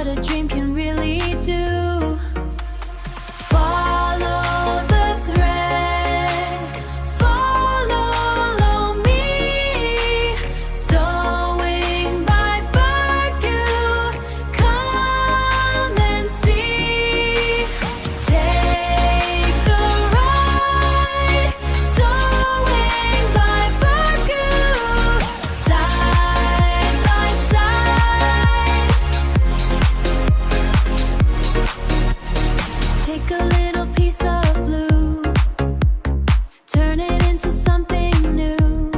what a dream can really do. Follow the thread, follow me, sewing by Bergu, come and see. Take the ride, sewing by Bergu, side by side. Take a little piece of blue, turn it into something new.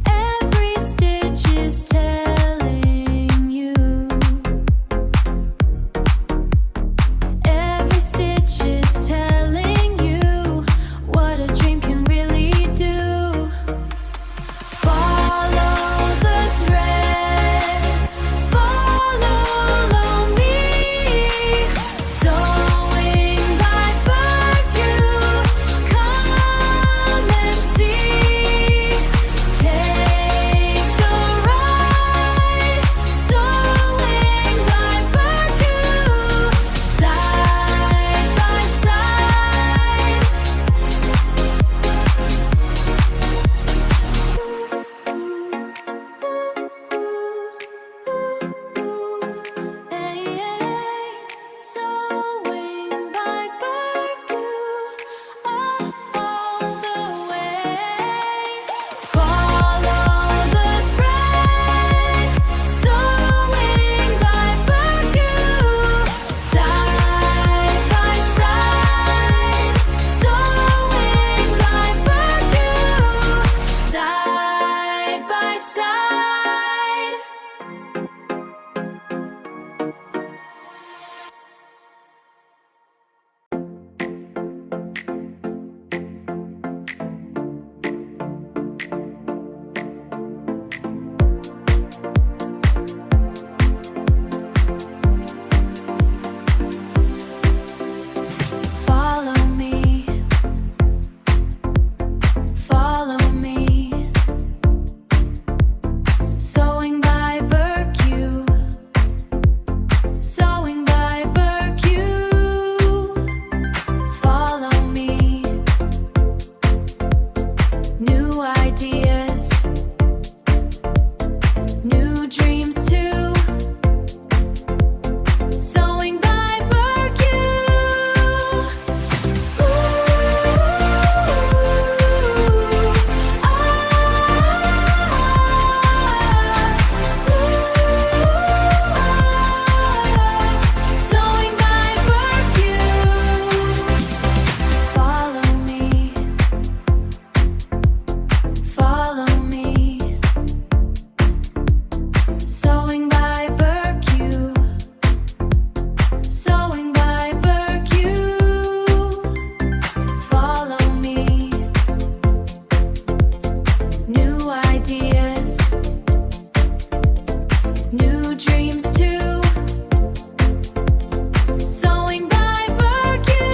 Every stitch is telling you. Every stitch is telling you what a dream can really do. Follow the thread, follow me, sewing by Bergu, come and see. Take the ride, sewing by Bergu, side by side. Sewing by Bergu all the way. Follow the thread, sewing by Bergu, side by side. Sewing by Bergu, side by side. Follow me, sewing by Bergu, sewing by Bergu. Follow me, new ideas, new dreams too. Sewing by Bergu. Sewing by Bergu. Follow me, sewing by Bergu, sewing by Bergu. Follow me, new ideas, new dreams too. Sewing by Bergu.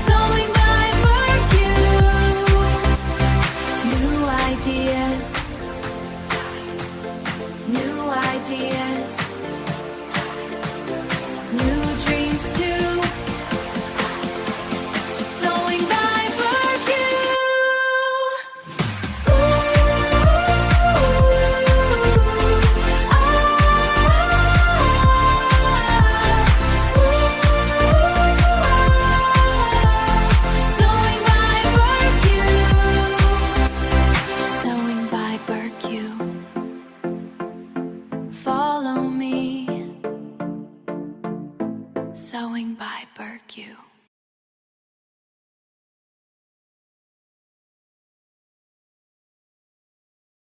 Sewing by Bergu. New ideas, new ideas, new dreams too. Sewing by Bergu. Sewing by Bergu. Sewing by Bergu. Follow me, sewing by Bergu.